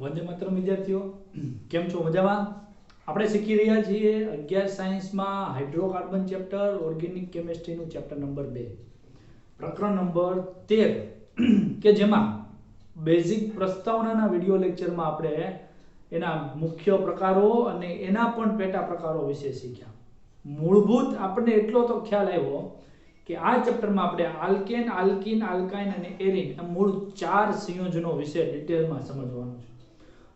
વંદે માતરમ વિદ્યાર્થીઓ, કેમ છો? મજામાં? આપણે શીખી રહ્યા છીએ 11 સાયન્સમાં હાઇડ્રોકાર્બન ચેપ્ટર, ઓર્ગેનિક કેમિસ્ટ્રીનું ચેપ્ટર નંબર 2, પ્રકરણ નંબર 13 કે જેમાં બેઝિક પ્રસ્તાવનાના વિડિયો લેક્ચરમાં આપણે એના મુખ્ય પ્રકારો અને એના પણ પેટા પ્રકારો વિશે શીખ્યા. મૂળભૂત આપણને એટલો તો ખ્યાલ આવ્યો કે આ ચેપ્ટરમાં આપણે આલ્કેન, આલ્કીન, આલ્કાઇન અને એરિન આ મૂળ 4 સંયોજનો વિશે ડિટેલમાં સમજવાનું છે.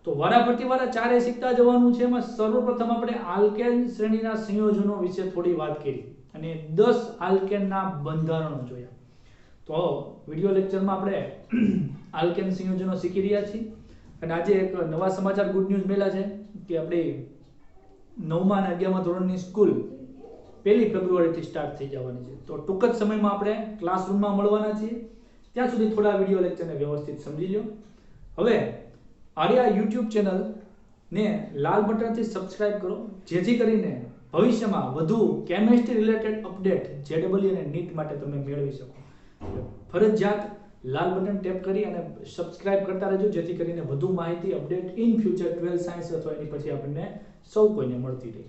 તો વારાફરતી વારા ચારે શીખતા જવાનું છે. એમાં સર્વપ્રથમ આપણે આલ્કેન શ્રેણીના સંયોજનો વિશે થોડી વાત કરી અને 10 આલ્કેનના બંધારણો જોયા. તો વિડિયો લેક્ચરમાં આપણે આલ્કેન સંયોજનો શીખી રહ્યા છીએ અને આજે એક નવા સમાચાર, ગુડ ન્યૂઝ મળ્યા છે કે આપણે 9મા અને 11મા ધોરણની સ્કૂલ 1 ફેબ્રુઆરીથી સ્ટાર્ટ થઈ જવાની છે. તો ટૂંક જ સમયમાં આપણે ક્લાસરૂમમાં મળવાના છીએ. ત્યાં સુધી થોડા વિડિયો લેક્ચરને વ્યવસ્થિત સમજી લો. હવે આર્યા યુટ્યુબ ચેનલ ને લાલ બટનથી સબસ્ક્રાઇબ કરો, જેથી કરીને ભવિષ્યમાં વધુ કેમિસ્ટ્રી રિલેટેડ અપડેટ જેડબલઈ અને નીટ માટે તમે મેળવી શકો. ફરજિયાત લાલ બટન ટેપ કરી અને સબસ્ક્રાઇબ કરતા રહેજો, જેથી કરીને વધુ માહિતી અપડેટ ઇન ફ્યુચર 12 સાયન્સ અથવા એની પછી આપણને સૌ કોઈને મળતી રહે.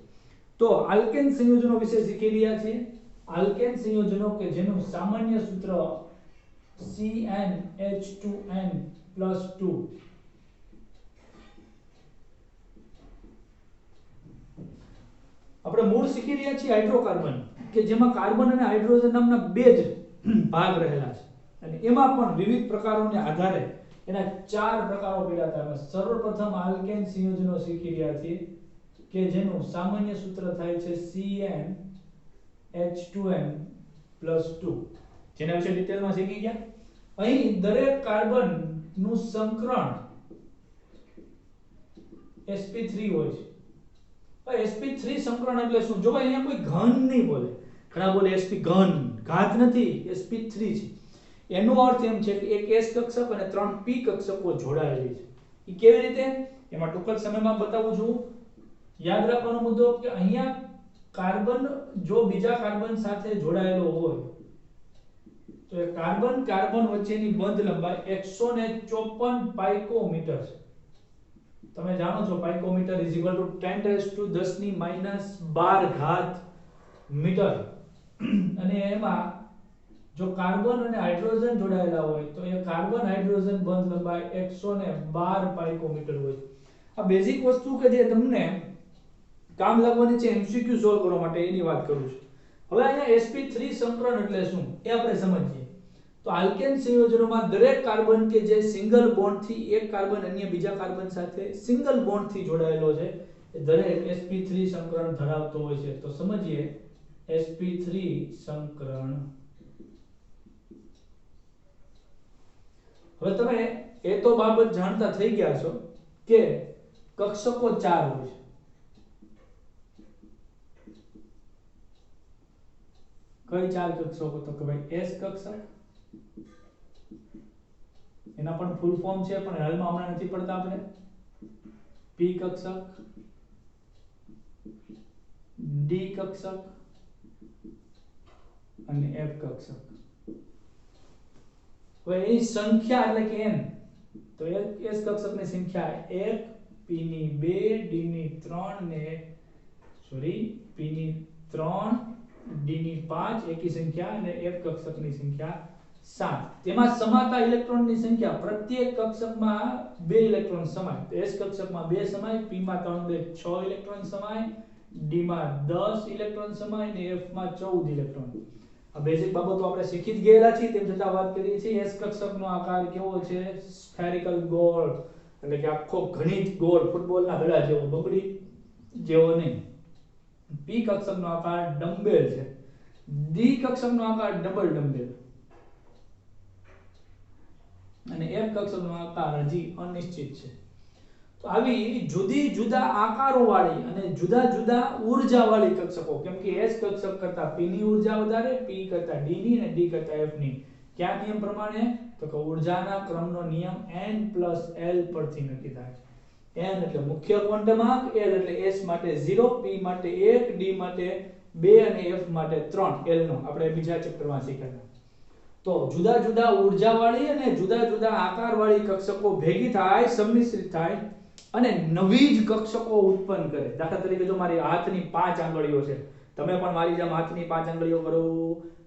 તો આલ્કેન સંયોજનો વિશે શીખી રહ્યા છીએ. આલ્કેન સંયોજનો કે જેનું સામાન્ય સૂત્ર CnH2n+2. આપણે મૂળ શીખી રહ્યા છીએ હાઇડ્રોકાર્બન, કે જેમાં કાર્બન અને હાઇડ્રોજન નામના બે જ ભાગ રહેલા છે અને એમાં પણ વિવિધ પ્રકારોને આધારે એના 4 પ્રકારો પડ્યા હતા. સર્વપ્રથમ આલ્કેન સંયોજનો શીખી રહ્યા છીએ કે જેનું સામાન્ય સૂત્ર થાય છે CnH2n+2, જેના વિશે ડિટેલમાં શીખી ગયા. અહીં દરેક કાર્બન નું સંકરણ sp3 હોય છે. sp3 સંકરણ એટલે શું? જો અહીંયા કોઈ ઘન નહીં બોલે, ઘણા બોલે sp ઘન, ઘાત નથી, sp3 છે. એનો અર્થ એમ છે કે એક s કક્ષક અને 3 p કક્ષકો જોડાયેલી છે. એ કેવી રીતે? એમાં ટૂંક જ સમયમાં બતાવું છું. યાદ રાખવાનો મુદ્દો કે અહીંયા કાર્બન જો બીજા કાર્બન સાથે જોડાયેલો હોય તો એ કાર્બન કાર્બન વચ્ચેની બંધ લંબાઈ 154 પાઇકોમીટર છે. તમે જાણો છો પાઇકોમીટર = 10⁻⁻12 ઘાત મીટર. અને એમાં જો કાર્બન અને હાઇડ્રોજન જોડાયેલા હોય તો એ કાર્બન હાઇડ્રોજન બંધ લંબાઈ 112 પાઇકોમીટર હોય. આ બેઝિક વસ્તુ કે જે તમને કામ લાગવાની છે MCQ સોલ્વ કરવા માટે, એની વાત કરું છું. હવે અહીંયા sp3 સંકરણ એટલે શું એ આપણે સમજીએ. તો આલ્કેન સંયોજનોમાં દરેક કાર્બન કે જે સિંગલ બોન્ડ થી એક કાર્બન અન્ય બીજા કાર્બન સાથે સિંગલ બોન્ડ થી જોડાયેલો છે એ દરેક sp3 સંકરણ ધરાવતો હોય છે. તો સમજીએ sp3 સંકરણ. હવે તમે એ તો બાબત જાણતા થઈ ગયા છો કે કક્ષકો 4 હોય છે. કઈ 4 કક્ષકો? તો કે ભાઈ s કક્ષક, એના પણ ફૂલ ફોર્મ છે પણ હાલમાં હમણાં નથી પડતા આપણે. p કક્ષક, d કક્ષક અને f કક્ષક. હવે એની સંખ્યા એટલે કે n. તો s કક્ષકની સંખ્યા 1, p ની 2, d ની 3 ને p ની 3, d ની 5 એકી સંખ્યા અને f કક્ષકની સંખ્યા 7. તેમાં સમાતા ઇલેક્ટ્રોનની સંખ્યા પ્રત્યેક કક્ષકમાં 2 ઇલેક્ટ્રોન સમાય. તો s કક્ષકમાં 2 સમાય, p માં 3 2 6 ઇલેક્ટ્રોન સમાય, d માં 10 ઇલેક્ટ્રોન સમાય અને f માં 14 ઇલેક્ટ્રોન. આ બેઝિક બાબતો આપણે શીખી જ ગયેલા છીએ, તેમ છતાં વાત કરીએ છીએ. s કક્ષકનો આકાર કેવો છે? સ્ફેરિકલ ગોળ, એટલે કે આખો ઘણીત ગોળ, ફૂટબોલના દડા જેવો, બગડી જેવો નહીં. p કક્ષકનો આકાર ડમ્બેલ છે. d કક્ષકનો આકાર ડબલ ડમ્બેલ અને f કક્ષકનો આકાર હજી અનિશ્ચિત છે. તો આવી જુદી જુદા આકારો વાળી અને જુદા જુદા ઊર્જા વાળી કક્ષકો, કેમ કે s કક્ષક કરતા p ની ઊર્જા વધારે, p કરતા d ની અને d કરતા f ની. કયા નિયમ પ્રમાણે? તો કે ઊર્જાના ક્રમનો નિયમ n+l પરથી નક્કી થાય છે. n એટલે મુખ્ય ક્વોન્ટમ આંક, l એટલે s માટે 0, p માટે 1, d માટે 2 અને f માટે 3. l નો આપણે બીજા ચેપ્ટરમાં શીખ્યા. તો તો જુદા જુદા ઉર્જાવાળી અને જુદા જુદા આકારવાળી કક્ષકો ભેગી થાય, સંમિશ્રિત થાય અને નવી જ કક્ષકો ઉત્પન્ન કરે. દાખલા તરીકે જો મારી હાથની 5 આંગળીઓ છે, તમે પણ મારી જેમ હાથની 5 આંગળીઓ કરો.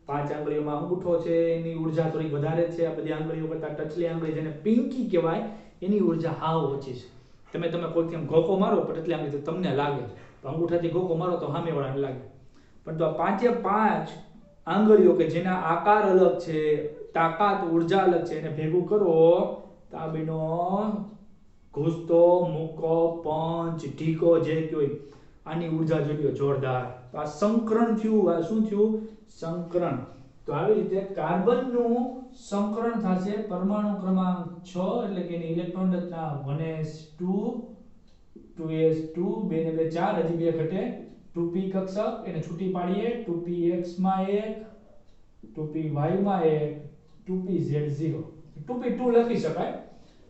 5 આંગળીઓમાં અંગૂઠો છે, એની ઉર્જા થોડી વધારે છે. આ બધી આંગળીઓ કરતા ટચલી આંગળી જેને પિંકી કહેવાય, એની ઉર્જા હાવ ઓછી છે. તમે કોઈથી આમ ઘોકો મારો પણ એટલી આંગળી તો તમને લાગે, તો અંગૂઠાથી ઘોકો મારો તો સામેવાળાને લાગે. પણ તો આ 5 આંગળીઓ કે જેના આકાર અલગ છે, તાકાત ઉર્જા અલગ છે, એને ભેગું કરો તો આ બનો ઘૂસતો, મૂકો, પંચ, ઢીકો જે કયો આની ઉર્જા જોડ્યો જોરદાર. તો આ સંકરણ થયું. આ શું થયું? સંકરણ. તો આવી રીતે કાર્બનનું સંકરણ થશે. પરમાણુ ક્રમાંક 6 એટલે કે એની ઇલેક્ટ્રોન રચના 1s2 2s2 2 ને 2 4, હજી 2 ઘટે. 2p કક્ષક એને છૂટી પાડીએ. 2px માં 1, 2py માં 1, 2pz0. 2p2 લખી શકાય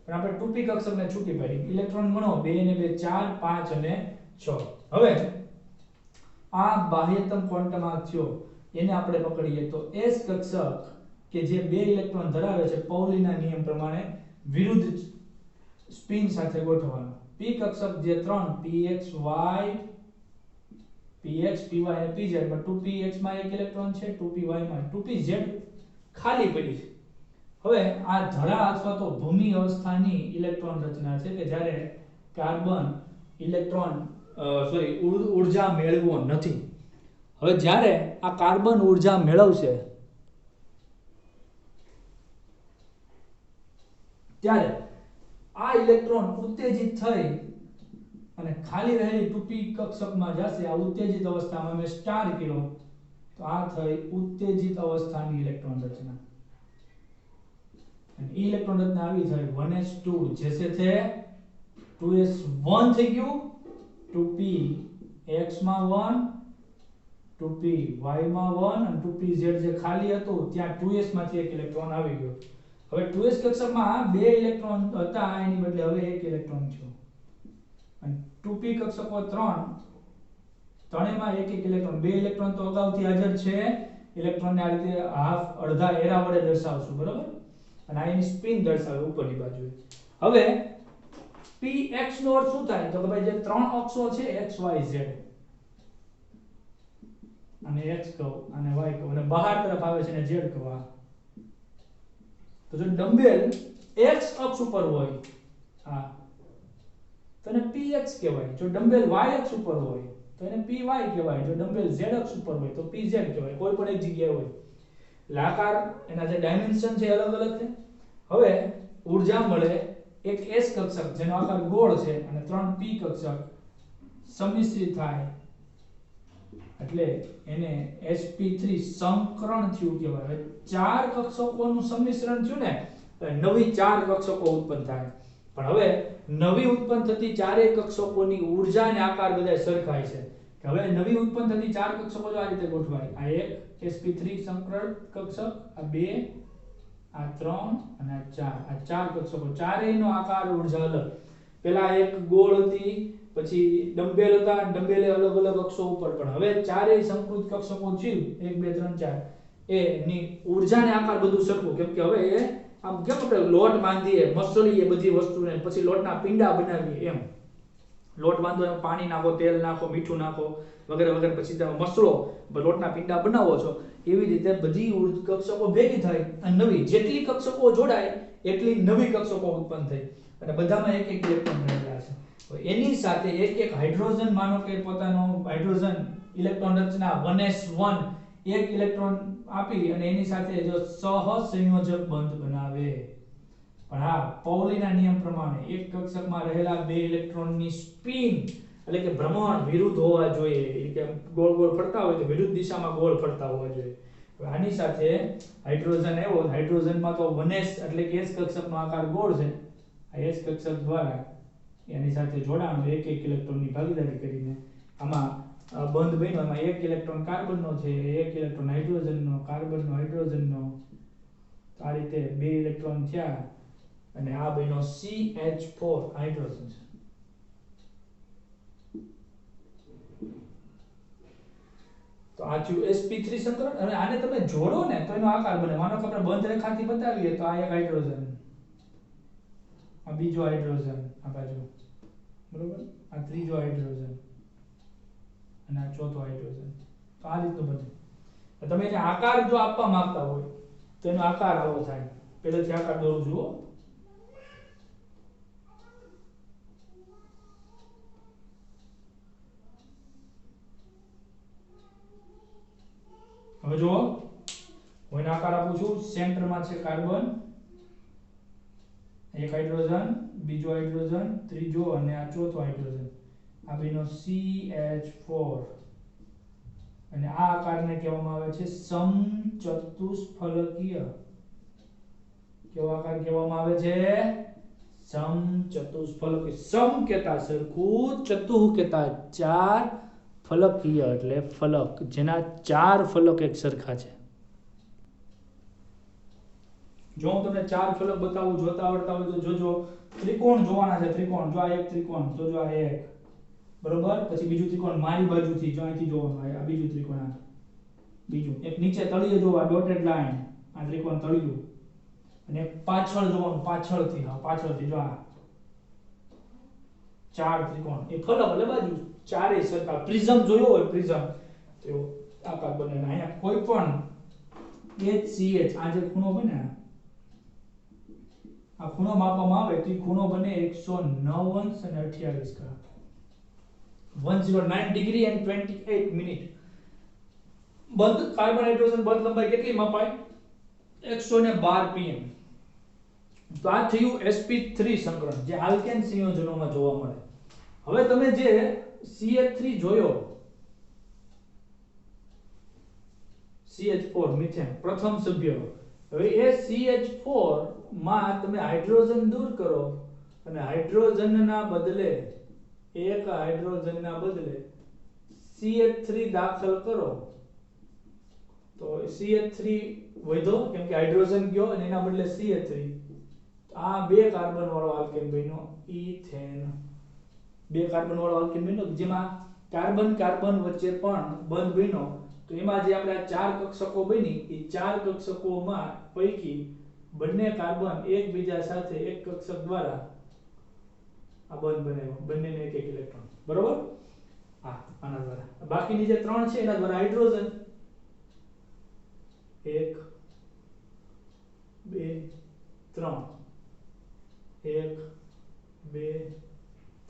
પણ આપણે 2p કક્ષકને છૂટી પાડી. ઇલેક્ટ્રોન ગણો 2 ને 2 4, 5 અને 6. હવે આ બાહ્યતમ ક્વોન્ટમ આંક થયો, એને આપણે પકડીએ તો s કક્ષક કે જે 2 ઇલેક્ટ્રોન ધરાવે છે, પૌલીના નિયમ પ્રમાણે વિરુદ્ધ સ્પિન સાથે ગોઠવવાનો. p કક્ષક જે 3 px y px py અને pz, પણ 2px માં 1 ઇલેક્ટ્રોન છે, 2py માં 2pz ખાલી પડી છે. હવે આ ધરા અથવા તો ભૂમિ અવસ્થાની ઇલેક્ટ્રોન રચના છે કે જ્યારે કાર્બન ઇલેક્ટ્રોન ઉર્જા મેળવવો નથી. હવે જ્યારે આ કાર્બન ઉર્જા મેળવશે ત્યારે આ ઇલેક્ટ્રોન ઉત્તેજિત થઈ અને ખાલી રહેલી 2p કક્ષકમાં જશે. આ ઉત્તેજિત અવસ્થામાં મેં સ્ટાર કર્યો તો આ થઈ ઉત્તેજિત અવસ્થાની ઇલેક્ટ્રોન રચના. અને ઇલેક્ટ્રોન રચના આવી થઈ 1s2 જેસે છે 2s1 થઈ ગયું, 2p x માં 1, 2p y માં 1 અને 2pz જે ખાલી હતું ત્યાં 2s માંથી એક ઇલેક્ટ્રોન આવી ગયો. હવે 2s કક્ષકમાં 2 ઇલેક્ટ્રોન હતા, એની બદલે હવે 1 ઇલેક્ટ્રોન થયો. અને 2p કક્ષકો 3, ત્રણેયમાં 1 ઇલેક્ટ્રોન. 2 ઇલેક્ટ્રોન તો અગાઉથી હાજર છે. ઇલેક્ટ્રોનને આ રીતે હાફ અડધા એરા વડે દર્શાવશું, બરાબર? અને આ એની સ્પિન દર્શાવે ઉપરની બાજુએ. હવે px નો અર્થ શું થાય? તો કે ભાઈ જે ત્રણ અક્ષો છે x y z, અને x કહો અને y કહો અને બહાર તરફ આવે છે ને z કહો. તો જો ડમ્બેલ x અક્ષ ઉપર હોય આ તો એને px કહેવાય. જો ડમ્બેલ y અક્ષ ઉપર હોય તો એને py કહેવાય. જો ડમ્બેલ z અક્ષ ઉપર હોય તો pz કહેવાય. કોઈ પણ એક જગ્યાએ હોય એટલે આકાર એના જે ડાયમેન્શન છે અલગ અલગ છે. હવે ઊર્જા મળે એક s કક્ષક જેનો આકાર ગોળ છે અને 3 p કક્ષક સંમિશ્રિત થાય એટલે એને sp3 સંકરણ થયું કહેવાય. ચાર કક્ષકોનું સંમિશ્રણ થયું ને તો નવી ચાર કક્ષકો ઉત્પન્ન થાય. પણ હવે નવી ઉત્પન્ન થતી ચારેય કક્ષકોની ઊર્જા અને આકાર બધા સરખાય છે. કે હવે નવી ઉત્પન્ન થતી ચાર કક્ષકો જો આ રીતે ગોઠવાય. આ એક sp3 સંકરણ કક્ષક, આ બે, આ 3 અને આ 4. આ ચાર કક્ષકો, ચારેયનો આકાર ઊર્જા અલગ. પેલા એક ગોળ હતી, પછી ડમ્બેલ હતા, ડમ્બેલે અલગ અલગ અક્ષો ઉપર. પણ હવે ચારેય સંકૃત કક્ષકો છે 1 2 3 4 એની ઊર્જા ને આકાર બધું સરખું. કેમ કે હવે એ આમ કેમ આપણે લોટ બાંધીએ, મસળીએ બધી વસ્તુને, પછી લોટના પિંડા બનાવીએ એમ. લોટ બાંધો એમાં પાણી નાખો, તેલ નાખો, મીઠું નાખો વગેરે વગેરે, પછી તમે મસળો લોટના પિંડા બનાવો છો. એવી રીતે બધી કક્ષકો ભેગી થાય અને નવી જેટલી કક્ષકો જોડાય એટલી નવી કક્ષકો ઉત્પન્ન થઈ અને બધામાં એક એક ઇલેક્ટ્રોન રહેલા છે. તો એની સાથે એક એક હાઇડ્રોજન, માનો કે પોતાનો હાઇડ્રોજન ઇલેક્ટ્રોન રચના 1s1 એક ઇલેક્ટ્રોન આપી અને એની સાથે જો સહસંયોજક બંધ બનાવે. પણ હા, પૌલીના નિયમ પ્રમાણે એક કક્ષકમાં રહેલા બે ઇલેક્ટ્રોનની સ્પિન એટલે કે ભ્રમણ વિરુદ્ધ હોવા જોઈએ. એટલે કે ગોળ ગોળ ફરતા હોય તો વિરુદ્ધ દિશામાં ગોળ ફરતા હોવા જોઈએ. હવે આની સાથે હાઇડ્રોજન આવ્યો, હાઇડ્રોજનમાં તો 1s એટલે કે s કક્ષકનો આકાર ગોળ છે. આ s કક્ષક દ્વારા એની સાથે જોડાણ એક એક ઇલેક્ટ્રોનની ભાગીદારી કરીને આમાં બંધ બન્યો. એમાં એક ઇલેક્ટ્રોન કાર્બનનો છે, એક ઇલેક્ટ્રોન હાઇડ્રોજનનો, કાર્બનનો, હાઇડ્રોજનનો. આ રીતે બે ઇલેક્ટ્રોન થયા અને આ બન્યો CH4 હાઇડ્રોજન છે. તો તો આ થયું sp3 સંકરણ અને આને તમે જોડો ને તો એનો આકાર બને માનો કે આપણે બંધ રેખાથી બતાવીએ તો આ એક હાઇડ્રોજન આ બીજો હાઇડ્રોજન આ બાજુ બરોબર આ ત્રીજો હાઇડ્રોજન અને આ ચોથો હાઇડ્રોજન તો આ રીતનું બને તમે એને આકાર જો આપવા માંગતા હોય તો એનો આકાર આવો થાય પહેલેથી આકાર દોરું જુઓ હવે જુઓ હું એનો આકાર આપું છું સેન્ટરમાં છે કાર્બન એક હાઇડ્રોજન બીજો હાઇડ્રોજન ત્રીજો અને આ ચોથો હાઇડ્રોજન આ બેનો CH4 અને આ આકારને કહેવામાં આવે છે સમચતુષ્ફલકીય કેવો આકાર કહેવામાં આવે છે સમચતુષ્ફલકીય સમ કેતા સરખું ચતુ કેતા ચાર ફલકીય એટલે ફલક જેના ચાર ફલક એક સરખા છે જો હું તમને ચાર ફલક બતાવું જોતા આવડતા હોય તો જોજો ત્રિકોણ જોવાના છે ત્રિકોણ જો આ એક ત્રિકોણ તો જો આ એક બરોબર પછી બીજું ત્રિકોણ મારી બાજુથી જો અહીંથી જોવાનું આ બીજું ત્રિકોણ આ બીજું એક નીચે તળિયે જોવા ડોટેડ લાઈન આ ત્રિકોણ તળિયું અને એક પાછળ જોવાનું પાછળથી હા પાછળથી જો આ ચાર ત્રિકોણ એ ફલક એટલે બાજુ ચારેય સરખા પ્રિઝમ જોયો હોય પ્રિઝમ તો આકાર બને અહીંયા કોઈ પણ HCH આ જે ખૂણો બને આ ખૂણો માપવામાં આવે તો એ ખૂણો બને 109 અંશ અને 28 ગ્રામ 109 ડિગ્રી and 28 મિનિટ બંધ કાર્બન હાઇડ્રોજન બંધ લંબાઈ કેટલી મપાય 112 pm તો આ થયું sp3 સંકરણ જે આલ્કેન સંયોજનોમાં જોવા મળે હવે તમે જે CH3 જોયો CH4 મિથેન પ્રથમ સભ્ય હવે એ CH4 માં તમે હાઇડ્રોજન દૂર કરો અને હાઇડ્રોજનના બદલે એક હાઇડ્રોજનના બદલે CH3 દાખલ કરો તો CH3 વધ્યો કેમ કે હાઇડ્રોજન ગયો અને એના બદલે CH3 આ બે કાર્બન વાળો આલ્કેન બન્યો ઇથેન બે કાર્બન વાળો આલ્કેન બન્યો જેમાં કાર્બન કાર્બન વચ્ચે પણ બંધ બન્યો તો એમાં જે આપણે ચાર કક્ષકો બની એ ચાર કક્ષકોમાં પૈકી બંને કાર્બન એકબીજા સાથે એક કક્ષક દ્વારા આ બંધ બનાવ્યો બંનેને એક એક ઇલેક્ટ્રોન બરોબર હા આના દ્વારા બાકીની જે ત્રણ છે એના દ્વારા હાઇડ્રોજન 1 2 3 1 2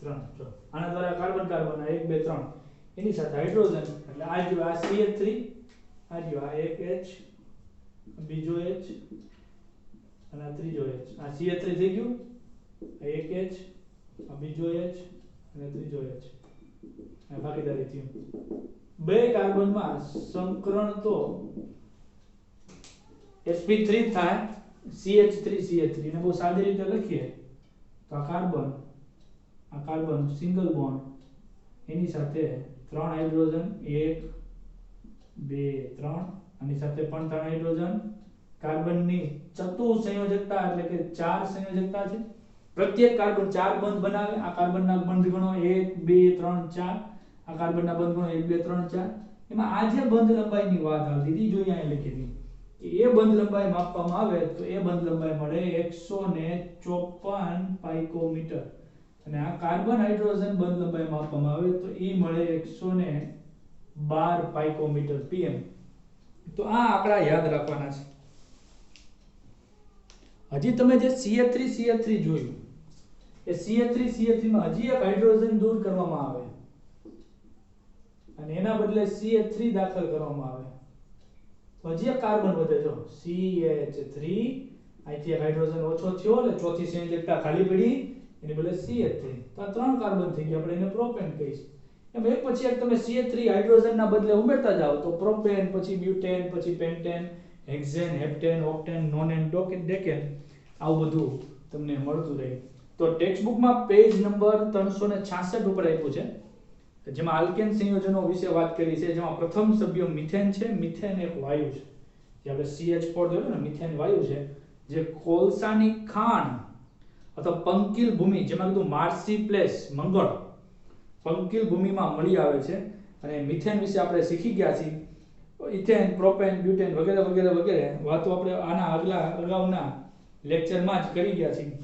3 જો આના દ્વારા કાર્બન કાર્બન 1 2 3 એની સાથે હાઇડ્રોજન એટલે આ જો આ CH3 આ જો આ એક H બીજો H અને આ ત્રીજો H આ CH3 થઈ ગયું આ એક H આ બીજો H અને ત્રીજો H આ ભાગીદારી થયું બે કાર્બનમાં સંકરણ તો sp3 થાય CH3 ને બહુ સાદી રીતે લખીએ તો આ કાર્બન સિંગલ બોન્ડ એની સાથે ત્રણ હાઇડ્રોજન 1 2 3 આની સાથે પણ ત્રણ હાઇડ્રોજન કાર્બનની ચતુ સંયોજકતા એટલે કે ચાર સંયોજકતા છે પ્રત્યેક કાર્બન ચાર બંધ બનાવે આ કાર્બનના બંધ ગણો 1 2 3 4 આ કાર્બનના બંધ ગણો 1 2 3 4 એમાં આ જે બંધ લંબાઈની વાત આવતી હતી જોઈએ અહીં લખી હતી એ બંધ લંબાઈ માપવામાં આવે તો એ બંધ લંબાઈ મળે 154 પાઇકોમીટર અને આ કાર્બન હાઇડ્રોજન બંધ લંબાઈ માપવામાં આવે તો એ મળે 112 પાઇકોમીટર pm તો આ આંકડા યાદ રાખવાના છે હજી તમે જે CH3 જોયું એ CH3 માં હજી એક હાઇડ્રોજન દૂર કરવામાં આવે અને એના બદલે CH3 દાખલ કરવામાં આવે હજી એક કાર્બન વધે જો CH3 અહીંથી હાઇડ્રોજન ઓછો થયો એટલે ચોથી સંયોજકતા ખાલી પડી એની બદલે CH3 તો આ ત્રણ કાર્બન થઈ ગયા આપણે એને પ્રોપેન કહીશું એમ એક પછી એક તમે CH3 હાઇડ્રોજનના બદલે ઉમેરતા જાઓ તો પ્રોપેન પછી બ્યુટેન પછી પેન્ટેન હેક્સેન હેપ્ટેન ઓક્ટેન નોનેન ડેકેન આવું બધું તમને મળતું રહે તો ટેક્સ્ટ બુકમાં પેજ નંબર 366 ઉપર આપ્યું છે જેમાં આલ્કેન સંયોજનો વિશે વાત કરી છે જેમાં પ્રથમ સભ્ય મિથેન છે મિથેન એક વાયુ છે જે આપણે CH4 જોયું ને મિથેન વાયુ છે જે કોલસાની ખાણ અથવા પંકિલ ભૂમિ જેમાં કીધું માર્સી પ્લેસ મંગળ પંકિલ ભૂમિમાં મળી આવે છે અને મિથેન વિશે આપણે શીખી ગયા છીએ ઇથેન, પ્રોપેન, બ્યુટેન વગેરે વગેરે વગેરે વાતો આપણે આના અગાઉના લેક્ચરમાં જ કરી ગયા છીએ.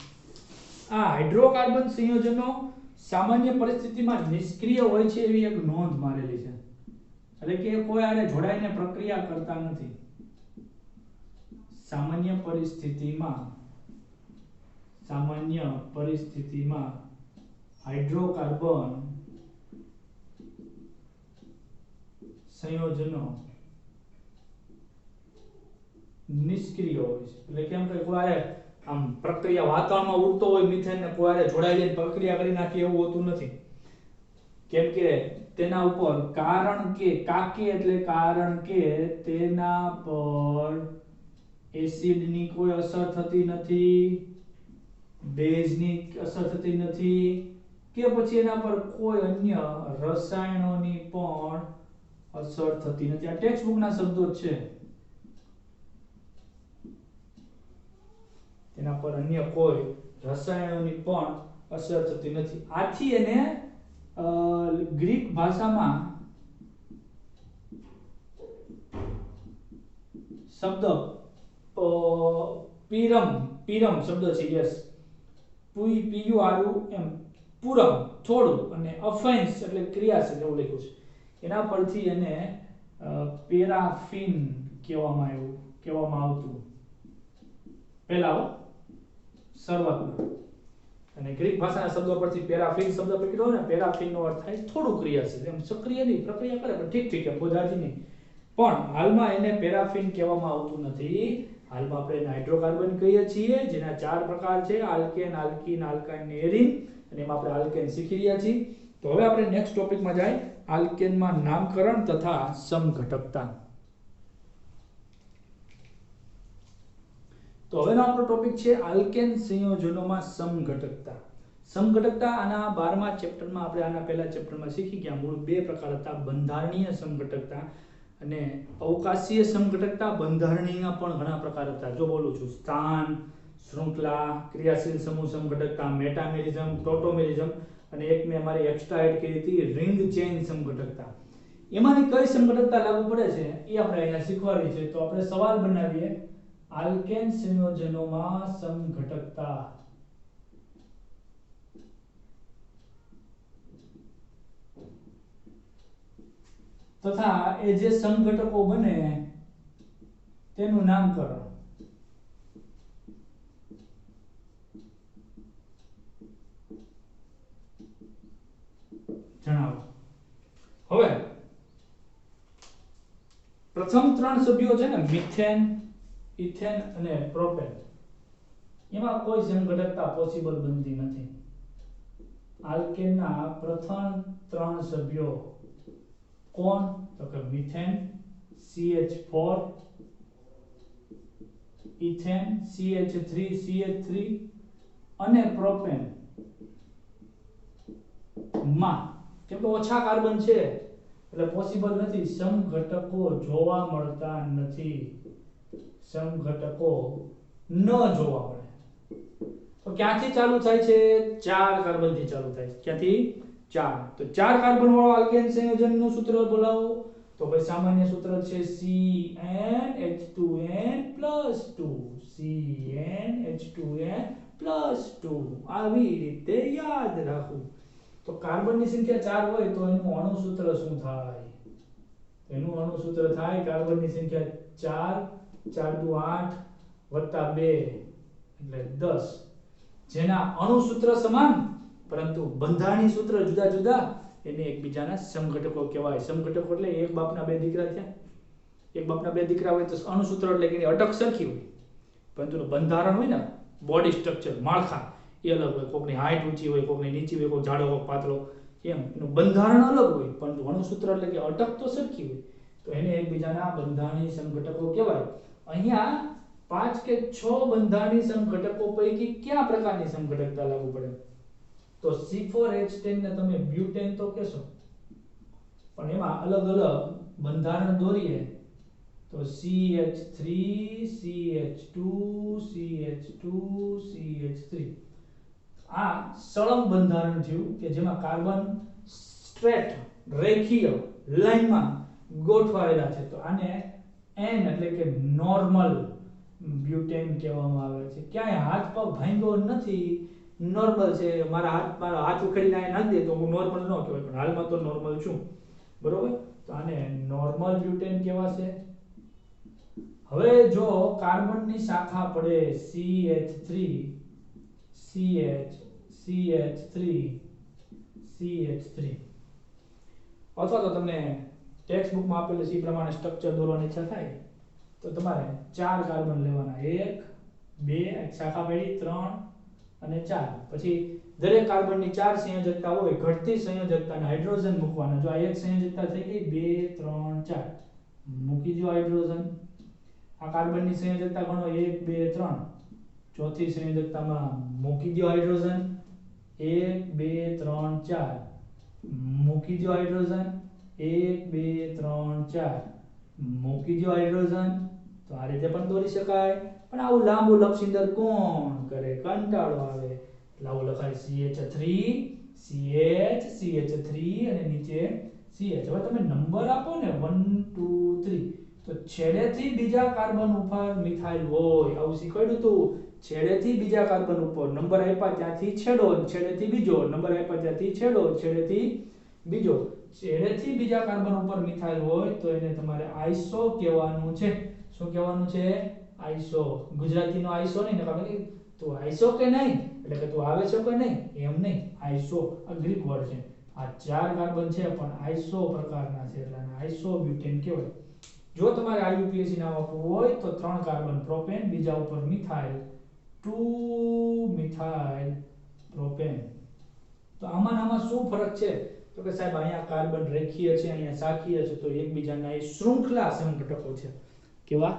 આ હાઇડ્રોકાર્બન સંયોજનો સામાન્ય પરિસ્થિતિમાં નિષ્ક્રિય હોય છે એવી એક નોંધ મારેલી છે. એટલે કે કોઈ આને જોડાઈને પ્રક્રિયા કરતા નથી. સામાન્ય પરિસ્થિતિમાં હાઇડ્રોકાર્બન સંયોજનો નિષ્ક્રિય હોય છે. એટલે કેમ કે કોઈ આમ પ્રક્રિયા વાતાવરણમાં ઉડતો હોય મિથેન ને કોઈ જોડાઈ જઈને પ્રક્રિયા કરી નાખી એવું હોતું નથી. કેમ કે તેના ઉપર કારણ કે તેના પર એસિડની કોઈ અસર થતી નથી, બેઝની અસર થતી નથી કે પછી એના પર કોઈ અન્ય રસાયણોની પણ અસર થતી નથી. આ ટેક્સ્ટ બુકના શબ્દો છે. તેના પર અન્ય કોઈ રસાયણોની પણ અસર થતી નથી. આથી એને ગ્રીક ભાષામાં શબ્દ પીરમ શબ્દ છે. યસ, PURUM, પૂરમ થોડું, અને અફાઇન્સ એટલે ક્રિયાશીલ એવું લખ્યું છે. એના પરથી એને પેરાફિન કહેવામાં આવતું પહેલા શરૂઆતમાં. અને ગ્રીક ભાષાના શબ્દો પરથી પેરાફિન શબ્દ પકડ્યો ને, પેરાફિનનો અર્થ થાય થોડું ક્રિયાશીલ, એમ સક્રિય નહીં, પ્રક્રિયા કરે પણ ઠીક એમ બોધાજી નહીં. પણ હાલમાં એને પેરાફિન કહેવામાં આવતું નથી. હાલમાં આપણે એને હાઇડ્રોકાર્બન કહીએ છીએ, જેના 4 પ્રકાર છે: આલ્કેન, આલ્કીન, આલ્કાઇન ને એરિન. અને એમાં આપણે આલ્કેન શીખી રહ્યા છીએ. તો હવે આપણે નેક્સ્ટ ટોપિકમાં જાય, આલ્કેનમાં નામકરણ તથા સમઘટકતા. તો હવેનો આપણો ટોપિક છે આલ્કેન સંયોજનોમાં સમઘટકતા. સમઘટકતા આના 12મા ચેપ્ટરમાં આપણે આના પહેલા ચેપ્ટરમાં શીખી ગયા. મૂળ 2 પ્રકાર હતા: બંધારણીય સમઘટકતા અને અવકાશીય સમઘટકતા. બંધારણીય પણ ઘણા પ્રકાર હતા. જો બોલું છું: સ્થાન, શૃંખલા, ક્રિયાશીલ સમૂહ સમઘટકતા, મેટામેરિઝમ, પ્રોટોમેરિઝમ, અને એક મેં મારી એક્સ્ટ્રા એડ કરી હતી રિંગ ચેઇન સમઘટકતા. એમાંની કઈ સમઘટકતા લાગુ પડે છે એ આપણે અહીંયા શીખવાડી છે. તો આપણે સવાલ બનાવીએ: આલ્કેન સંયોજનોમાં સમઘટકતા. તથા એ જે સમઘટકો બને તેનું નામકરણ. જણાવો. હવે પ્રથમ 3 સભ્યો છે ને, મિથેન, ઇથેન અને પ્રોપેન, એમાં કોઈ સમઘટકતા પોસિબલ બનતી નથી. આલ્કેનના પ્રથમ 3 સભ્યો કોણ? તો કે મિથેન CH4, ઇથેન CH3CH3 અને પ્રોપેન માં કેમ કે ઓછા કાર્બન છે એટલે પોસિબલ નથી. સમઘટકો જોવા મળતા નથી. સમઘટકો ન જોવા મળે. તો ક્યાંથી ચાલુ થાય છે? 4 કાર્બન થી ચાલુ થાય છે. ક્યાંથી? 4. તો 4 કાર્બન વાળો આલ્કેન સંયોજનનું સૂત્ર બોલાવો. તો ભાઈ સામાન્ય સૂત્ર છે CnH2n+2. CnH2n+2. આવી રીતે યાદ રાખવું. તો કાર્બનની સંખ્યા 4 હોય તો એનું અણુ સૂત્ર શું થાય? એનું અણુ સૂત્ર થાય કાર્બનની સંખ્યા 4 4 8 + 2 એટલે 10. જેના અણુ સૂત્ર સમાન પરંતુ બંધારણીય સૂત્ર જુદા જુદા, એને એકબીજાના સમઘટકો કહેવાય. સમઘટકો એટલે એક બાપના 2 દીકરા થયા. એક બાપના 2 દીકરા હોય તો અણુ સૂત્ર એટલે કે એની અટક સરખી હોય, પરંતુ બંધારણ હોય ને, બોડી સ્ટ્રક્ચર, માળખા એ અલગ હોય. કોકની હાઈટ ઊંચી હોય, કોકની નીચી હોય, કોક જાડો, કોક પાતળો, એમ એનું બંધારણ અલગ હોય, પરંતુ અણુ સૂત્ર એટલે કે અટક તો સરખી હોય. તો એને એકબીજાના બંધારણીય સમઘટકો કહેવાય. અહીંયા 5 કે 6 બંધારણીય સમઘટકો પૈકી કયા પ્રકારની સમઘટકતા લાગુ પડે? તો C4H10 ને તમે બ્યુટેન તો કહેશો, પણ એમાં અલગ અલગ બંધારણ દોરીએ તો CH3 CH2 CH2 CH3 આ સળંગ બંધારણ થયું કે જેમાં કાર્બન સ્ટ્રેટ રેખીય લાઈનમાં ગોઠવાયેલા છે. તો આને એન એટલે કે નોર્મલ બ્યુટેન કહેવામાં આવે છે. ક્યાંય હાથ પગ ભાંગ્યો નથી, નોર્મલ છે. મારા હાથ ઉખેડીને આ નાખી દે તો હું નોર્મલ ન કહેવાય, પણ હાલમાં તો નોર્મલ છું. બરોબર? તો આને નોર્મલ બ્યુટેન કહેવાશે. હવે જો કાર્બનની શાખા પડે CH3 અથવા તો તમને ટેક્સ્ટ બુકમાં આપેલું છે એ પ્રમાણે સ્ટ્રક્ચર દોરવાની ઈચ્છા થાય તો તમારે 4 કાર્બન લેવાના. 1 2 એક શાખા પડી 3 અને 4. પછી દરેક કાર્બનની 4 સંયોજકતા હોય, ઘટતી સંયોજકતાને હાઇડ્રોજન મૂકવાના. જો આ એક સંયોજકતા થઈ ગઈ 2 3 4 મૂકી દો હાઇડ્રોજન. આ કાર્બનની સંયોજકતા ગણો 1 2 3. ચોથી સંયોજકતામાં મૂકી દો હાઇડ્રોજન. 1 2 3 4 મૂકી દો હાઇડ્રોજન. 1 2 3 4 મૂકી દો હાઇડ્રોજન. તો આ રીતે પણ દોરી શકાય. પણ આવું લાંબુ લક્ષિંદર કોણ કરે? કંટાળો આવે. એટલે આવું લખાય CH3 CH3 અને નીચે CH. હવે તમે નંબર આપો ને 1 2 3 તો છેડેથી બીજા કાર્બન ઉપર મિથાઇલ હોય. આવું શીખવાડ્યું તું. છેડેથી બીજા કાર્બન ઉપર નંબર આપ્યા ત્યાંથી છેડો, છેડેથી બીજો નંબર આપ્યા ત્યાંથી છેડો, છેડેથી બીજો. છેડેથી બીજા કાર્બન ઉપર મિથાઇલ હોય તો એને તમારે આઇસો કહેવાનું છે. શું કહેવાનું છે? આઇસો. ગુજરાતીનો આઇસો નહીં, નકર તું આઇસો કે નહીં એટલે કે તું આવે છે કે નહીં એમ નહીં. આઇસો આ ગ્રીક વર્ડ છે. આ 4 કાર્બન છે પણ આઇસો પ્રકારના છે એટલે આને આઇસો બ્યુટેન કહેવાય. જો તમારે IUPAC નામ આપવું હોય તો 3 કાર્બન પ્રોપેન, બીજા ઉપર મિથાઇલ 2 મિથાઇલ પ્રોપેન. તો આમાં શું ફરક છે? તો કે સાહેબ અહીંયા કાર્બન રેખીય છે, અહીંયા શાખીય છે, તો એકબીજાના એ શૃંખલા સમઘટકો છે. કેવા?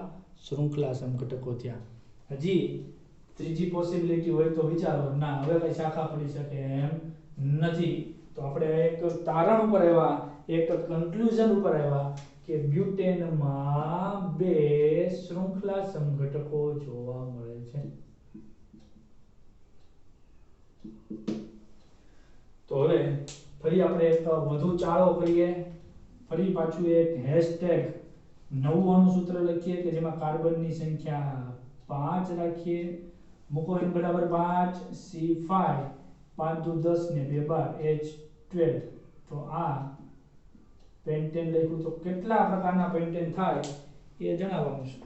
શૃંખલા સમઘટકો થયા. હજી ત્રીજી પોસિબિલિટી હોય તો વિચારો. ના, હવે કઈ શાખા પડી શકે એમ નથી. તો આપણે એક તારણ ઉપર આવ્યા, એક કન્ક્લુઝન ઉપર આવ્યા કે બ્યુટેનમાં 2 શૃંખલા સમઘટકો જોવા મળે છે. તો હવે ફરી આપણે એક વધુ ચાળો કરીએ. ફરી પાછું એક હેશટેગ નવું અણુસૂત્ર લખીએ કે જેમાં કાર્બનની સંખ્યા 5 રાખીએ. મૂકો n બરાબર 5 C5 5 દુ 10 ને 2 12 H12. તો આ પેન્ટેન લખ્યું તો કેટલા પ્રકારના પેન્ટેન થાય એ જણાવવાનું છે.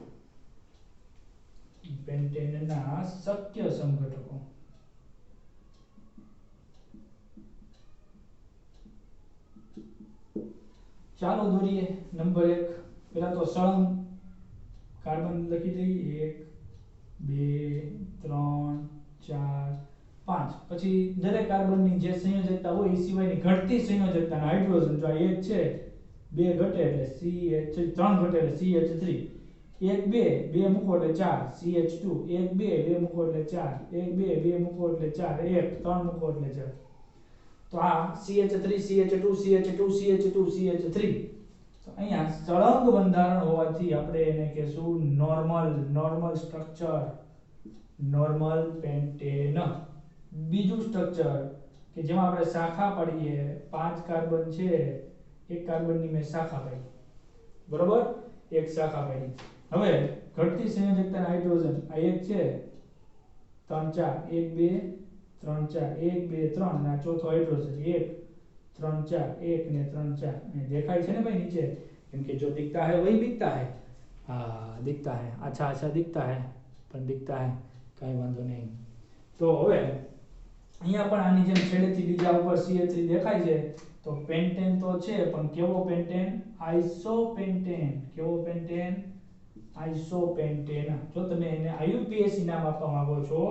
પેન્ટેનના શક્ય સમઘટકો. ચાલો દોરીએ. નંબર 1 પહેલા તો સળંગ કાર્બન લખી દઈએ 1 2 3 4 5. પછી દરેક કાર્બનની જે સંયોજકતા હોય એ સિવાયની ઘટતી સંયોજકતા હાઇડ્રોજન. જો આ 1 છે 2 ઘટે એટલે CH, 3 ઘટે એટલે CH3. 1 2 2 મૂકો એટલે 4 CH2. 1 2 2 મૂકો એટલે 4 1 2 2 મૂકો એટલે 4 1 3 મૂકો એટલે 4. તો આ CH3 CH2 CH2 CH2 CH3. તો અહીંયા સળંગ બંધારણ હોવાથી આપણે એને કહેશું નોર્મલ સ્ટ્રક્ચર, નોર્મલ પેન્ટેન. બીજું સ્ટ્રક્ચર કે જેમાં આપણે શાખા પાડીએ. 5 કાર્બન છે, એક કાર્બનની મેં શાખા પાડી. બરોબર? એક શાખા પાડી. હવે ઘટતી સંયોજકતા હાઇડ્રોજન આ એક છે 3 4 1 2 3 4 1 2 3 અને આ ચોથો હાઇડ્રોજન 1 3 4 1 ને 3 4. અને દેખાય છે ને ભાઈ નીચે? કેમ કે જો दिखता है वही बिकता है. हाँ दिखता है, अच्छा दिखता है, પણ दिखता है કાઈ વાંધો નહીં. તો હવે અહીંયા પણ આની જેમ છેડેથી બીજા ઉપર CH3 દેખાય છે. તો પેન્ટેન તો છે પણ કેવો પેન્ટેન? આઇસોપેન્ટેન. કેવો પેન્ટેન? આઇસોપેન્ટેન. જો તમે એને IUPAC નામ આપવા માંગો છો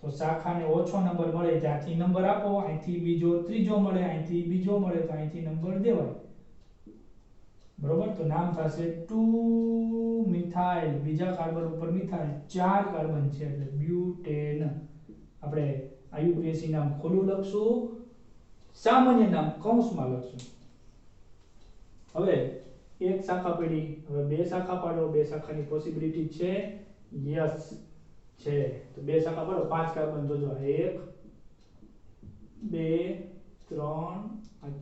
તો શાખાને ઓછો નંબર મળે ત્યાંથી નંબર આપો, અહીંથી બીજો ત્રીજો મળે, અહીંથી બીજો મળે તો અહીંથી નંબર દેવાય. બરોબર? તો નામ થશે 2 મિથાઇલ. બીજા કાર્બન ઉપર મિથાઇલ. 4 કાર્બન છે એટલે બ્યુટેન. આપણે IUPAC નામ ખોલું લખશું, સામાન્ય નામ કૌંસમાં લખશું. હવે એક શાખા પડી. હવે 2 શાખા પાડો. 2 શાખાની પોસિબિલિટી છે? યસ છે. તો 2 શાખા પાડો. 5 કાર્બન જોજો. 1 2 3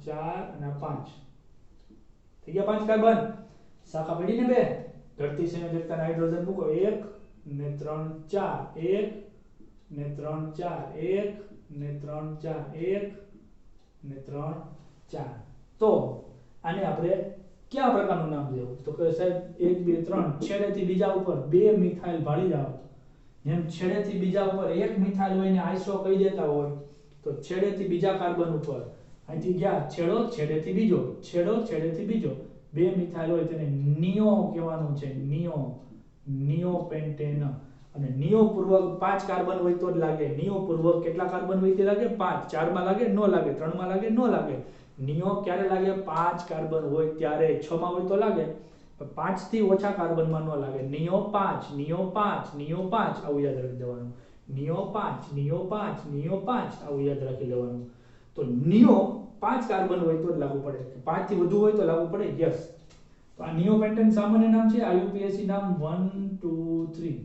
4 અને 5 થઈ ગયા 5 કાર્બન. શાખા પડી ને બે. ઘટતી સંયોજકતા હાઇડ્રોજન મૂકો 1 ને 3 4 1 ને 3 4 1 ને 3 4 1 ને 3 4. તો આને આપણે કયા પ્રકારનું નામ દેવું? તો કે સાહેબ 1 2 3 છેડેથી બીજા ઉપર 2 મિથાઇલ ભાળી જાવ. જેમ છેડેથી બીજા ઉપર 1 મિથાઇલ હોય ને આઈસો કહી દેતા હોય, તો છેડેથી બીજા કાર્બન ઉપર અહીંથી ગયા છેડો છેડેથી બીજો, છેડો છેડેથી બીજો 2 મિથાઇલ હોય તેને નિયો કહેવાનું છે. Neo, neo pentane. અને નિયો પૂર્વક 5 કાર્બન હોય તો જ લાગે. નિયો પૂર્વક કેટલા કાર્બન હોય તે લાગે? 5. 4 માં લાગે? ન લાગે. 3 માં લાગે? ન લાગે. નિયો ક્યારે લાગે? 5 કાર્બન હોય ત્યારે. 6 માં હોય તો લાગે, પણ 5 થી ઓછા કાર્બન માં ન લાગે. નિયો 5, નિયો 5, નિયો 5 આવું યાદ રાખી દેવાનું. નિયો 5, નિયો 5, નિયો 5 આવું યાદ રાખી લેવાનું. તો નિયો 5 કાર્બન હોય તો જ લાગુ પડે. 5 થી વધુ હોય તો લાગુ પડે. યસ. તો આ નિયો પેન્ટેન સામાન્ય નામ છે. IUPAC નામ 1 2 3.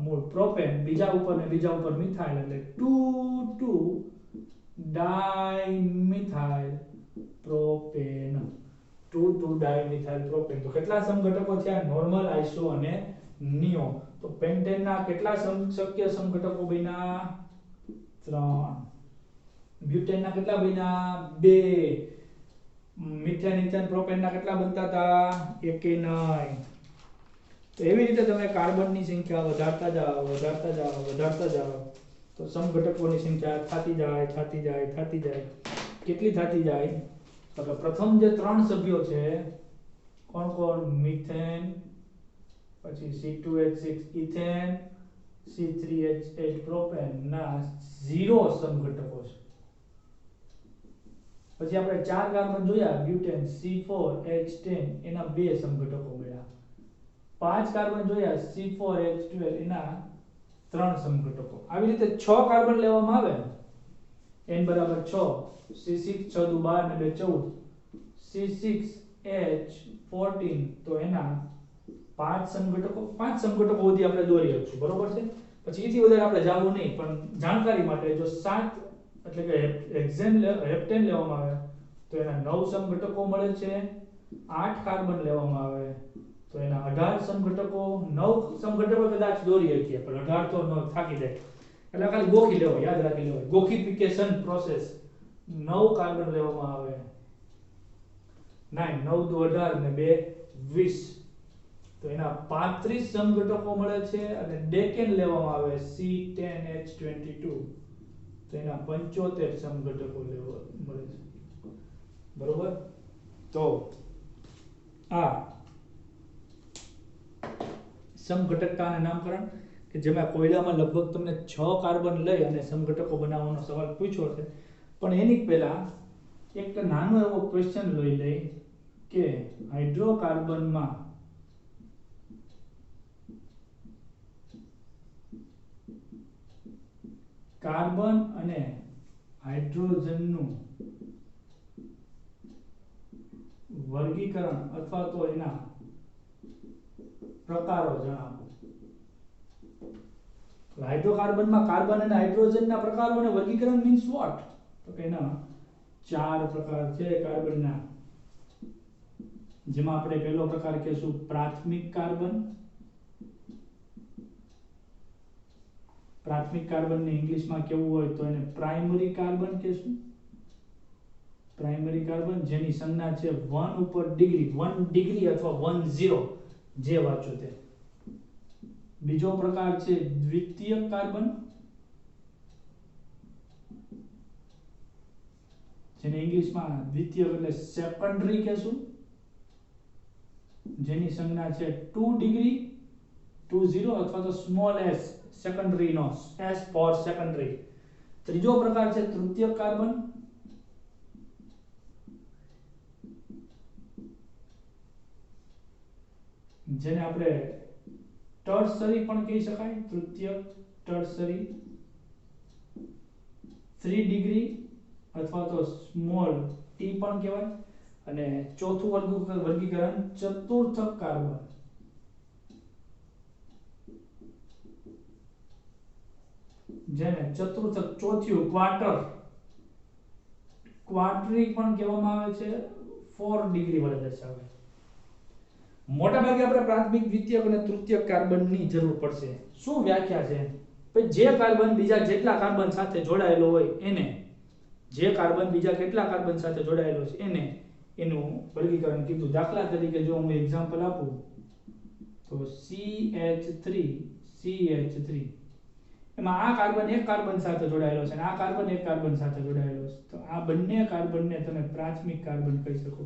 મૂળ પ્રોપેન, બીજા ઉપર ને બીજા ઉપર મિથાઇલ એટલે 2 2 ડાઇમિથાઇલ પ્રોપેન. 2 2 dimethyl propane. તો કેટલા સમઘટકો થયા? નોર્મલ, આઇસો અને નિયો. તો પેન્ટેન ના કેટલા શક્ય સમઘટકો બન્યા? 3. બ્યુટેન ના કેટલા બન્યા? 2. મિથેન, ઇથેન, પ્રોપેન ના કેટલા બનતા હતા? એકે નહીં. તો એવી રીતે તમે કાર્બનની સંખ્યા વધારતા જાઓ, વધારતા જાઓ, વધારતા જાઓ, તો સમઘટકોની સંખ્યા થતી જાય, થતી જાય, થતી જાય. કેટલી થતી જાય? તો પ્રથમ જે 3 સભ્યો છે, કોણ કોણ? મિથેન, પછી C2H6 ઇથેન, C3H8 પ્રોપેન ના 0 સમઘટકો છે. પછી આપણે 4 કાર્બન જોયા, બ્યુટેન, C4H10 એના 2 સમઘટકો મળ્યા. 5 કાર્બન જોયા, C4H12 એના 3 સમઘટકો. આવી રીતે 6 કાર્બન લેવામાં આવે, n બરાબર 6, C6 6 દુ 12 ને 2 14, C6H14 તો એના 5 સમઘટકો. 5 સમઘટકો સુધી આપણે દોરી શકશું, બરોબર છે. પછી એથી વધારે આપણે જાવું નહીં, પણ જાણકારી માટે જો 7 એટલે કે હેપ્ટેન લેવામાં આવે તો એના 9 સમઘટકો મળે છે. 8 કાર્બન લેવામાં આવે તો એના 18 સમઘટકો. 9 સમઘટકો કદાચ દોરી શકીએ, પણ 18 તો ન થાકી જાય, એટલે ખાલી ગોખી લેવો, યાદ રાખી લેવો. ગોખિફિકેશન પ્રોસેસ. 9 કાર્બન લેવામાં આવે, 9 9 દુ 18 ને 2 20, તો એના 35 સમઘટકો મળે છે. અને ડેકેન લેવામાં આવે, C10H22, તો એના 75 સમઘટકો મળે છે, બરોબર. તો આ સમઘટકતાના નામકરણ કે જેમાં કોયલામાં લગભગ તમને 6 કાર્બન લઈ અને સમઘટકો બનાવવાનો સવાલ પૂછ્યો છે. પણ એની પહેલા એક નાનો એવો ક્વેશ્ચન લઈ લઈ કે હાઇડ્રોકાર્બનમાં કાર્બન અને હાઇડ્રોજનનું વર્ગીકરણ અથવા તો એના પ્રકારો જણાવો. હાઇડ્રોકાર્બનમાં કાર્બન અને હાઇડ્રોજનના પ્રકારો અને વર્ગીકરણ મીન્સ વોટ? તો કે એના 4 પ્રકાર છે કાર્બનના, જેમાં આપણે પહેલો પ્રકાર કહેશું પ્રાથમિક કાર્બન. પ્રાથમિક કાર્બનને ઇંગ્લિશમાં કેવું હોય તો એને પ્રાઇમરી કાર્બન કહેશું. પ્રાઇમરી કાર્બન જેની સંજ્ઞા છે 1 ઉપર ડિગ્રી, 1 ડિગ્રી અથવા 10 જે વાંચો તે. બીજો પ્રકાર છે દ્વિતીયક કાર્બન, જેને ઇંગ્લિશમાં દ્વિતીયક એટલે સેકન્ડરી કહેશું, જેની સંજ્ઞા છે 2 ડિગ્રી 20 અથવા તો સ્મોલ s, સેકન્ડરી નો s ફોર સેકન્ડરી. ત્રીજો પ્રકાર છે તૃતીયક કાર્બન, જેને આપણે ટર્સરી પણ કહી શકાય. તૃતીયક, ટર્સરી, 3 ડિગ્રી અથવા તો સ્મોલ t પણ કહેવાય. અને ચોથું વર્ગીકરણ ચતુર્થક કાર્બન, જેને ચતુર્થક, ચોથિયું, ક્વાર્ટરી પણ કહેવામાં આવે છે. 4 ડિગ્રી વડે દર્શાવાય. મોટા ભાગે આપણે પ્રાથમિક, દ્વિતીયક અને તૃતીયક કાર્બનની જરૂર પડશે. શું વ્યાખ્યા છે? ભાઈ જે કાર્બન બીજા જેટલા કાર્બન સાથે જોડાયેલો હોય એને, જે કાર્બન બીજા કેટલા કાર્બન સાથે જોડાયેલો છે એને એનું વર્ગીકરણ કીધું. દાખલા તરીકે જો હું એક્ઝામ્પલ આપું તો CH3 CH3 એમાં આ કાર્બન એક કાર્બન સાથે જોડાયેલો છે અને આ કાર્બન એક કાર્બન સાથે જોડાયેલો છે. તો આ બંને કાર્બનને તમે પ્રાથમિક કાર્બન કહી શકો.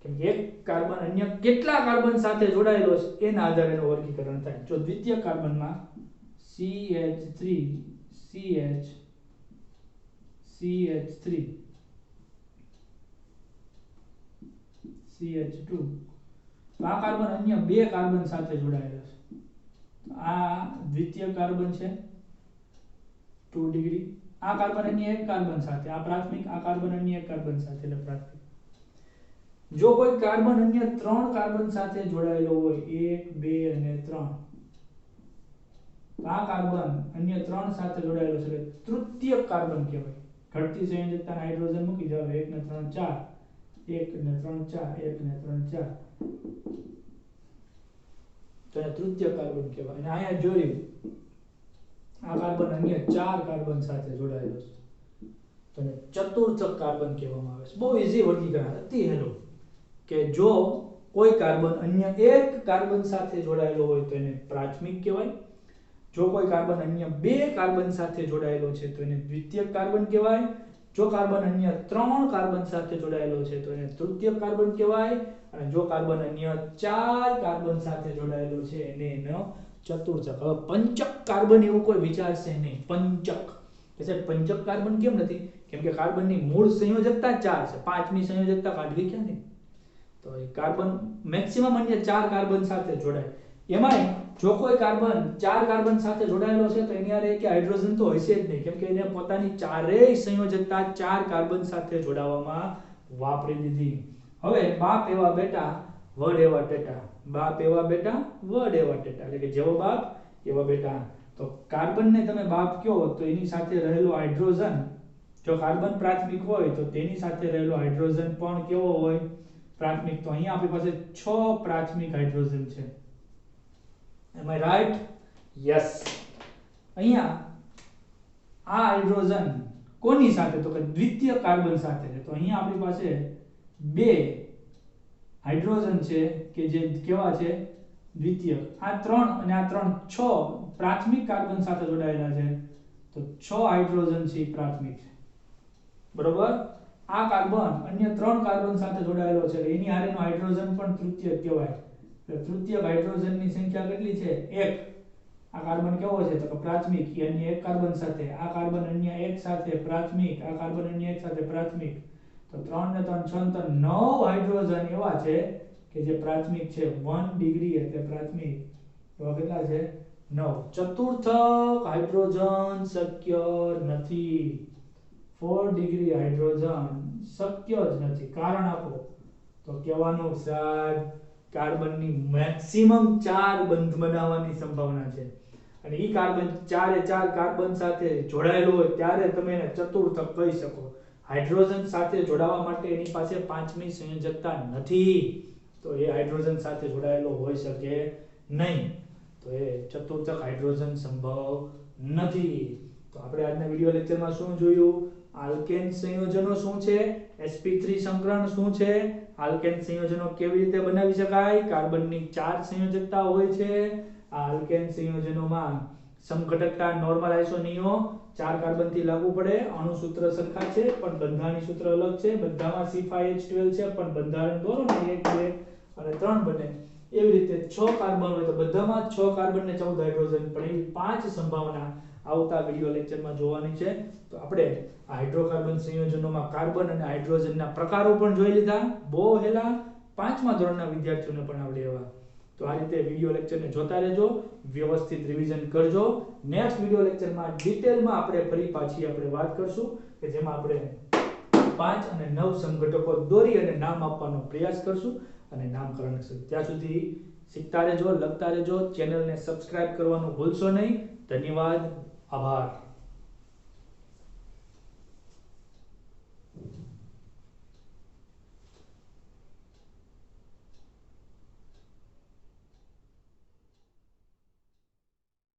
કેમ કે એક કાર્બન અન્ય કેટલા કાર્બન સાથે જોડાયેલો છે એના આધારે એનું વર્ગીકરણ થાય. જો દ્વિતીય કાર્બનમાં CH3 CH3 CH2 તો આ કાર્બન અન્ય બે કાર્બન સાથે જોડાયેલો છે. આ દ્વિતીય કાર્બન છે 2 ડિગ્રી, આ કાર્બન અન્ય એક કાર્બન સાથે, આ પ્રાથમિક, આ કાર્બન અન્ય એક કાર્બન સાથે એટલે પ્રાથમિક. જો કોઈ કાર્બન અન્ય 3 કાર્બન સાથે જોડાયેલો હોય 1 2 અને 3 આ કાર્બન અન્ય 3 સાથે જોડાયેલો છે એટલે તૃતીયક કાર્બન કહેવાય. ઘટતી સંયોજકતાના હાઇડ્રોજન મૂકી જાવ 1 ને 3 4 1 ને 3 4 1 ને 3 4 તો એ તૃતીયક કાર્બન કહેવાય. અને અહીંયા જોયું આ કાર્બન અન્ય 4 કાર્બન સાથે જોડાયેલો છે તો એને ચતુર્થક કાર્બન કહેવામાં આવે છે. બહુ ઈઝી વર્ગીકરણ, અતિ હેલું કે જો કોઈ કાર્બન અન્ય એક કાર્બન સાથે જોડાયેલો હોય તો એને પ્રાથમિક કહેવાય. જો કોઈ કાર્બન અન્ય બે કાર્બન સાથે જોડાયેલો છે તો એને દ્વિતીયક કાર્બન કહેવાય. જો કાર્બન અન્ય 3 કાર્બન સાથે જોડાયેલો છે તો એને તૃતીયક કાર્બન કહેવાય. અને જો કાર્બન અન્ય 4 કાર્બન સાથે જોડાયેલો છે એને એનો ચતુર્થક. હવે પંચક કાર્બન એવું કોઈ વિચારશે નહીં. પંચક એટલે પંચક કાર્બન કેમ નથી? કેમ કે કાર્બનની મૂળ સંયોજકતા 4 છે, પાંચમી સંયોજકતા કાઢવી ક્યાં નહીં. તો એ કાર્બન મેક્સિમમ અન્ય 4 કાર્બન સાથે જોડાય. એમાંય જો કોઈ કાર્બન 4 કાર્બન સાથે જોડાયેલો છે તો એની હારે એક હાઇડ્રોજન તો હશે જ નહીં, કેમ કે એને પોતાની ચારેય સંયોજકતા 4 કાર્બન સાથે જોડાવામાં વાપરી દીધી. હવે બાપ એવા બેટા વડ એવા ટેટા, બાપ એવા બેટા વડ એવા ટેટા, એટલે કે જેવો બાપ એવા બેટા. તો કાર્બનને તમે બાપ કહો તો એની સાથે રહેલો હાઇડ્રોજન, જો કાર્બન પ્રાથમિક હોય તો તેની સાથે રહેલો હાઇડ્રોજન પણ કેવો હોય? પ્રાથમિક. તો અહીંયા આપણી પાસે 6 પ્રાથમિક હાઇડ્રોજન છે. Am I right? Yes. અહીંયા આ હાઇડ્રોજન કોની સાથે? તો કે દ્વિતીય કાર્બન સાથે છે. તો અહીંયા આપણી પાસે બે હાઇડ્રોજન છે કે જે કેવા છે? દ્વિતીય. આ 3 અને આ 3 6 પ્રાથમિક કાર્બન સાથે જોડાયેલા છે. તો 6 હાઇડ્રોજન છે પ્રાથમિક છે. બરોબર? આ કાર્બન અન્ય 3 કાર્બન સાથે જોડાયેલો છે એની હારેનો હાઇડ્રોજન પણ તૃતીયક કહેવાય. તૃતીયક હાઇડ્રોજનની સંખ્યા કેટલી છે? 1. આ કાર્બન કેવો છે? તો કે પ્રાથમિક. એ અન્ય એક કાર્બન સાથે, આ કાર્બન અન્ય એક સાથે પ્રાથમિક, આ કાર્બન અન્ય એક સાથે પ્રાથમિક. તો 3 ને 3 6 ને 9 હાઇડ્રોજન એવા છે કે જે પ્રાથમિક છે. 1 ડિગ્રી એટલે પ્રાથમિક. એવા કેટલા છે? 9. ચતુર્થક હાઇડ્રોજન શક્ય નથી. 4 ડિગ્રી હાઇડ્રોજન શક્ય જ નથી. કારણ આપો. તો કહેવાનું સાહેબ કાર્બનની મેક્સિમમ 4 બંધ બનાવવાની સંભાવના છે અને ઈ કાર્બન 4 એ 4 કાર્બન સાથે જોડાયેલો હોય ત્યારે તમે એને ચતુર્થક કહી શકો. હાઇડ્રોજન સાથે જોડાવા માટે એની પાસે પાંચમી સંયોજકતા નથી તો એ હાઇડ્રોજન સાથે જોડાયેલો હોઈ શકે નહીં. તો એ ચતુર્થક હાઇડ્રોજન સંભવ નથી. તો આપણે આજના વિડિયો લેક્ચરમાં શું જોયું? આલ્કેન સંયોજનો શું છે? sp3 સંકરણ શું છે? આલ્કેન સંયોજનો કેવી રીતે બનાવી શકાય? કાર્બનની 4 સંયોજકતા હોય છે. આ આલ્કેન સંયોજનોમાં સમઘટકતા નોર્મલ આઇસોનિયો 4 કાર્બનથી લાગુ પડે. અણુ સૂત્ર સરખા છે પણ બંધારણીય સૂત્ર અલગ છે. બધામાં C5H12 છે પણ બંધારણ દોરો ને 1 2 અને 3 બને. એવી રીતે 6 કાર્બન હોય તો બધામાં 6 કાર્બન ને 14 હાઇડ્રોજન, પણ એવી 5 સંભાવના આવતા વિડિયો લેક્ચરમાં જોવાની છે. તો આપણે હાઇડ્રોકાર્બન સંયોજનોમાં કાર્બન અને હાઇડ્રોજનના પ્રકારો પણ જોઈ લીધા. બહુ હેલા 5મા ધોરણના વિદ્યાર્થીઓને પણ આવડે એવા. તો આ રીતે વિડિયો લેક્ચરને જોતા રહેજો, વ્યવસ્થિત રિવિઝન કરજો. નેક્સ્ટ વિડિયો લેક્ચરમાં ડિટેલમાં આપણે ફરી પાછી વાત કરશું કે જેમાં આપણે 5 અને 9 સમઘટકો દોરી અને નામ આપવાનો પ્રયાસ કરશું અને નામકરણ કરશું. ત્યાં સુધી શીખતા રહેજો, લખતા રહેજો. ચેનલને સબસ્ક્રાઇબ કરવાનું ભૂલશો નહીં. ધન્યવાદ, આભાર.